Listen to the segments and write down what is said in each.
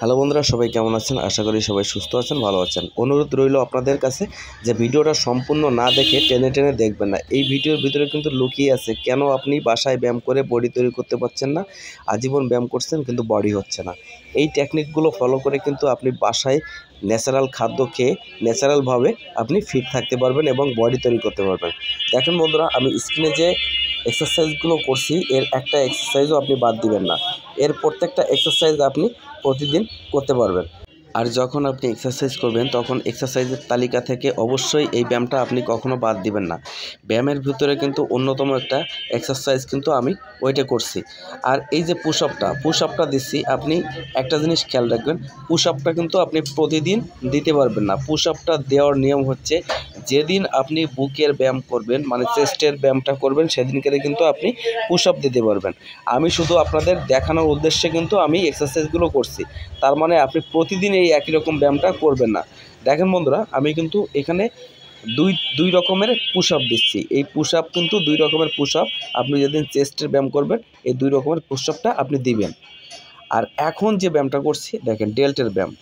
Hello বন্ধুরা, সবাই কেমন আছেন? আশা করি সবাই সুস্থ আছেন, ভালো আছেন। অনুরোধ রইল আপনাদের কাছে যে ভিডিওটা সম্পূর্ণ না দেখে টেনে টেনে দেখবেন না। এই ভিডিওর ভিতরে কিন্তু লুকিয়ে আছে কেন আপনি বাসায় ব্যায়াম করে বডি তৈরি করতে পারছেন না। আজীবন ব্যায়াম করছেন কিন্তু বডি হচ্ছে না। এই টেকনিকগুলো ফলো করে কিন্তু আপনি বাসায় ন্যাচারাল খাদ্য খেয়ে ন্যাচারালভাবে আপনি ফিট থাকতে পারবেন এবং বডি তৈরি করতে পারবেন। দেখেন বন্ধুরা, আমি স্ক্রিনে যে এক্সারসাইজগুলো করছি এর একটা এক্সারসাইজও আপনি বাদ দিবেন না। এর প্রত্যেকটা এক্সারসাইজ আপনি প্রতিদিন করতে পারবেন। আর যখন আপনি এক্সারসাইজ করবেন তখন এক্সারসাইজের তালিকা থেকে অবশ্যই এই ব্যায়ামটা আপনি কখনো বাদ দিবেন না। ব্যায়ামের ভিতরে কিন্তু অন্যতম একটা এক্সারসাইজ কিন্তু আমি ওইটা করছি। আর এই যে পুশ আপটা দিচ্ছি, আপনি একটা জিনিস খেয়াল রাখবেন, পুশ আপটা কিন্তু আপনি প্রতিদিন দিতে পারবেন না। পুশ আপটা দেওয়ার নিয়ম হচ্ছে, যেদিন আপনি বুকের ব্যায়াম করবেন মানে চেস্টের ব্যায়ামটা করবেন সেদিনকে কিন্তু আপনি পুশ আপ দিতে পারবেন। আমি শুধু আপনাদের দেখানোর উদ্দেশ্যে কিন্তু আমি এক্সারসাইজগুলো করছি। তার মানে আপনি প্রতিদিন এই একই রকম ব্যায়ামটা করবেন না। দেখেন বন্ধুরা, আমি কিন্তু এখানে দুই রকমের পুশ আপ দিচ্ছি। এই পুশ আপ কিন্তু দুই রকমের পুশ আপ। আপনি যেদিন চেস্টের ব্যায়াম করবেন এই দুই রকমের পুশ আপটা আপনি দিবেন। আর এখন যে ব্যায়ামটা করছি দেখেন, ডেল্টের ব্যায়াম।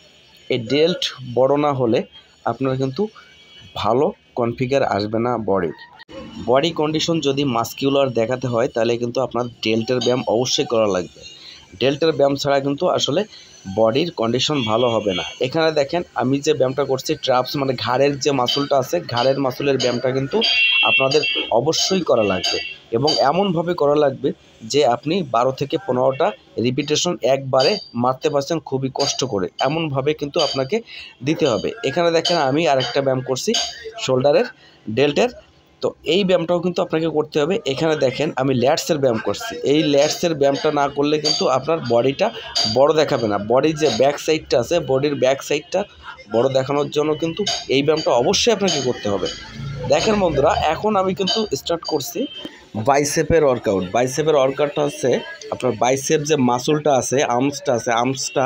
এই ডেল্ট বড় না হলে আপনার কিন্তু ভালো কনফিগার আসবে না বডি কন্ডিশন যদি মাসকিউলার দেখাতে হয় তাহলে কিন্তু আপনার ডেল্টের ব্যায়াম অবশ্যই করা লাগবে। ডেল্টের ব্যায়াম ছাড়া কিন্তু আসলে বডির কন্ডিশন ভালো হবে না। এখানে দেখেন আমি যে ব্যায়ামটা করছি ট্রাপস মানে ঘাড়ের যে মাসুলটা আছে, ঘাড়ের মাসুলের ব্যায়ামটা কিন্তু আপনাদের অবশ্যই করা লাগবে এবং এমনভাবে করা লাগবে যে আপনি 12 থেকে 15টা রিপিটেশন একবারে মারতে পারছেন খুবই কষ্ট করে, এমনভাবে কিন্তু আপনাকে দিতে হবে। এখানে দেখেন আমি আরেকটা ব্যায়াম করছি শোল্ডারের ডেল্টের, তো এই ব্যায়ামটাও কিন্তু আপনাকে করতে হবে। এখানে দেখেন আমি ল্যাটসের ব্যায়াম করছি। এই ল্যাটসের ব্যায়ামটা না করলে কিন্তু আপনার বডিটা বড় দেখাবে না। বডির যে ব্যাক সাইডটা আছে, বডির ব্যাক সাইডটা বড় দেখানোর জন্য কিন্তু এই ব্যায়ামটা অবশ্যই আপনাকে করতে হবে। দেখেন বন্ধুরা, এখন আমি কিন্তু স্টার্ট করছি বাইসেপের ওয়ার্কআউট। বাইসেপের ওয়ার্কআউটটা হচ্ছে আপনার বাইসেপ যে মাসুলটা আছে, আর্মসটা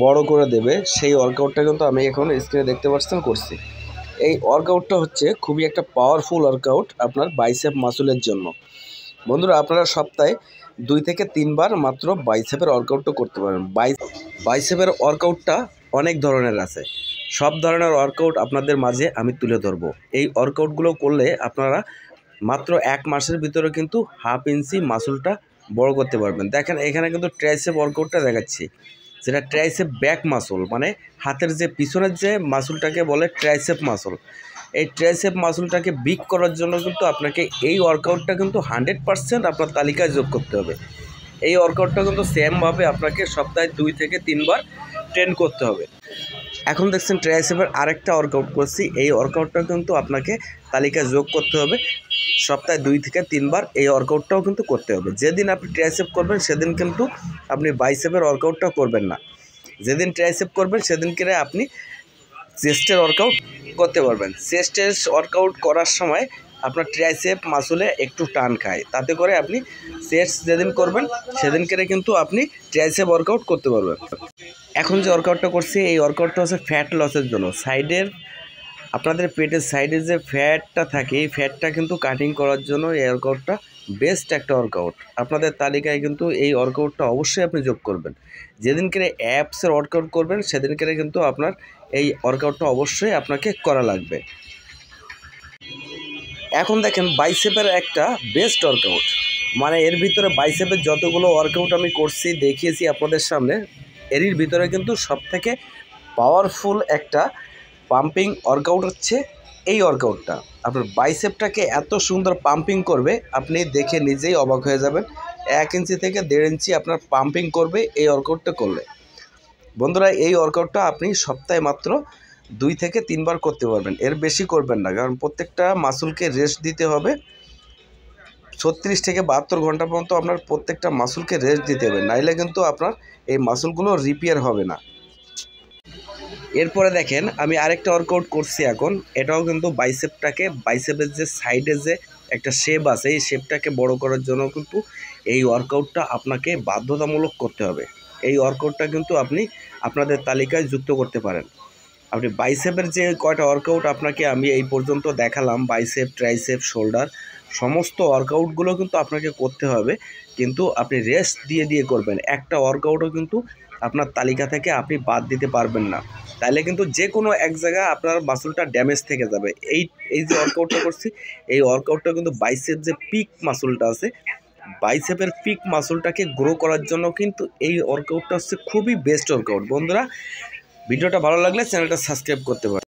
বড় করে দেবে, সেই ওয়ার্কআউটটা কিন্তু আমি এখন স্ক্রিনে দেখতে পাচ্ছেন করছি। এই ওয়ার্কআউটটা হচ্ছে খুবই একটা পাওয়ারফুল ওয়ার্কআউট আপনার বাইসেপ মাসুলের জন্য। বন্ধুরা, আপনারা সপ্তাহে 2 থেকে 3 বার মাত্র বাইসেপের ওয়ার্কআউটটা করতে পারেন। বাইসেপের ওয়ার্কআউটটা অনেক ধরনের আছে, সব ধরনের ওয়ার্কআউট আপনাদের মাঝে আমি তুলে ধরবো। এই ওয়ার্কআউটগুলো করলে আপনারা মাত্র 1 মাসের ভিতরে কিন্তু 1/2 ইঞ্চি মাসুলটা বড় করতে পারবেন। দেখেন এখানে কিন্তু ট্রাইসেপ ওয়ার্কআউটটা দেখাচ্ছি, যেটা ট্রাইসেপ ব্যাক মাসল, মানে হাতের যে পিছনের যে মাসুলটাকে বলে ট্রাইসেপ মাসল। এই ট্রাইসেপ মাসুলটাকে বিগ করার জন্য কিন্তু আপনাকে এই ওয়ার্কআউটটা কিন্তু 100% আপনার তালিকায় যোগ করতে হবে। এই ওয়ার্কআউটটা কিন্তু সেমভাবে আপনাকে সপ্তাহে 2 থেকে 3 বার ট্রেন করতে হবে। এখন দেখছেন ট্রাইসেপের আরেকটা ওয়ার্কআউট করছি, এই ওয়ার্কআউটটা কিন্তু আপনাকে তালিকায় যোগ করতে হবে। সপ্তাহে 2 থেকে 3 বার এই ওয়ার্কআউটটাও কিন্তু করতে হবে। যেদিন আপনি ট্রাইসেপ করবেন সেদিন কিন্তু আপনি বাইসেপের ওয়ার্কআউটটা করবেন না। যেদিন ট্রাইসেপ করবেন সেদিনকে আপনি চেস্টের ওয়ার্কআউট করতে পারবেন। চেস্টের ওয়ার্কআউট করার সময় আপনার ট্রাইসেপ মাসুলে একটু টান খায়, তাতে করে আপনি চেস্ট যেদিন করবেন সেদিনকে কিন্তু আপনি ট্রাইসেপ ওয়ার্কআউট করতে পারবেন। এখন যে ওয়ার্কআউটটা করছি এই ওয়ার্কআউটটা হচ্ছে ফ্যাট লসের জন্য। আপনাদের পেটের সাইডে যে ফ্যাটটা থাকে এই ফ্যাটটা কিন্তু কাটিং করার জন্য এই ওয়ার্কআউটটা বেস্ট একটা ওয়ার্কআউট। আপনাদের তালিকায় কিন্তু এই ওয়ার্কআউটটা অবশ্যই আপনি যোগ করবেন। যেদিনকে অ্যাপসের ওয়ার্কআউট করবেন সেদিনকে কিন্তু আপনার এই ওয়ার্কআউটটা অবশ্যই আপনাকে করা লাগবে। এখন দেখেন বাইসেপের একটা বেস্ট ওয়ার্কআউট, মানে এর ভিতরে বাইসেপের যতগুলো ওয়ার্কআউট আমি করছি দেখিয়েছি আপনাদের সামনে, এরই ভিতরে কিন্তু সবথেকে পাওয়ারফুল একটা পাম্পিং ওয়ার্কআউট হচ্ছে এই ওয়ার্কআউটটা। আপনার বাইসেপটাকে এত সুন্দর পাম্পিং করবে আপনি দেখে নিজেই অবাক হয়ে যাবেন। 1 ইঞ্চি থেকে 1.5 ইঞ্চি আপনার পাম্পিং করবে এই ওয়ার্কআউটটা করলে। বন্ধুরা, এই ওয়ার্কআউটটা আপনি সপ্তাহে মাত্র 2 থেকে 3 বার করতে পারবেন, এর বেশি করবেন না, কারণ প্রত্যেকটা মাসুলকে রেস্ট দিতে হবে। 36 থেকে 72 ঘন্টা পর্যন্ত আপনার প্রত্যেকটা মাসুলকে রেস্ট দিতে হবে, নাইলে কিন্তু আপনার এই মাসুলগুলো রিপেয়ার হবে না। এরপরে দেখেন আমি আরেকটা ওয়ার্কআউট করছি এখন, এটাও কিন্তু বাইসেপের যে সাইডে যে একটা শেপ আছে এই শেপটাকে বড় করার জন্য কিন্তু এই ওয়ার্কআউটটা আপনাকে বাধ্যতামূলক করতে হবে। এই ওয়ার্কআউটটা কিন্তু আপনি আপনাদের তালিকায় যুক্ত করতে পারেন। আপনি বাইসেপের যে কয়টা ওয়ার্কআউট আপনাকে আমি এই পর্যন্ত দেখালাম, বাইসেপ, ট্রাইসেপ, শোল্ডার, সমস্ত ওয়ার্কআউটগুলো কিন্তু আপনাকে করতে হবে, কিন্তু আপনি রেস্ট দিয়ে করবেন। একটা ওয়ার্কআউটও কিন্তু আপনার তালিকা থেকে আপনি বাদ দিতে পারবেন না। তাইলে কিন্তু যে কোনো এক জায়গায় আপনার মাসলটা ড্যামেজ থেকে যাবে। এই যে ওয়ার্কআউটটা করছি, এই ওয়ার্কআউটটা কিন্তু বাইসেপ যে পিক মাসলটা আছে, বাইসেপের পিক মাসলটাকে গ্রো করার জন্য কিন্তু এই ওয়ার্কআউটটা হচ্ছে খুবই বেস্ট ওয়ার্কআউট। বন্ধুরা, ভিডিওটা ভালো লাগলে চ্যানেলটা সাবস্ক্রাইব করতে পারেন।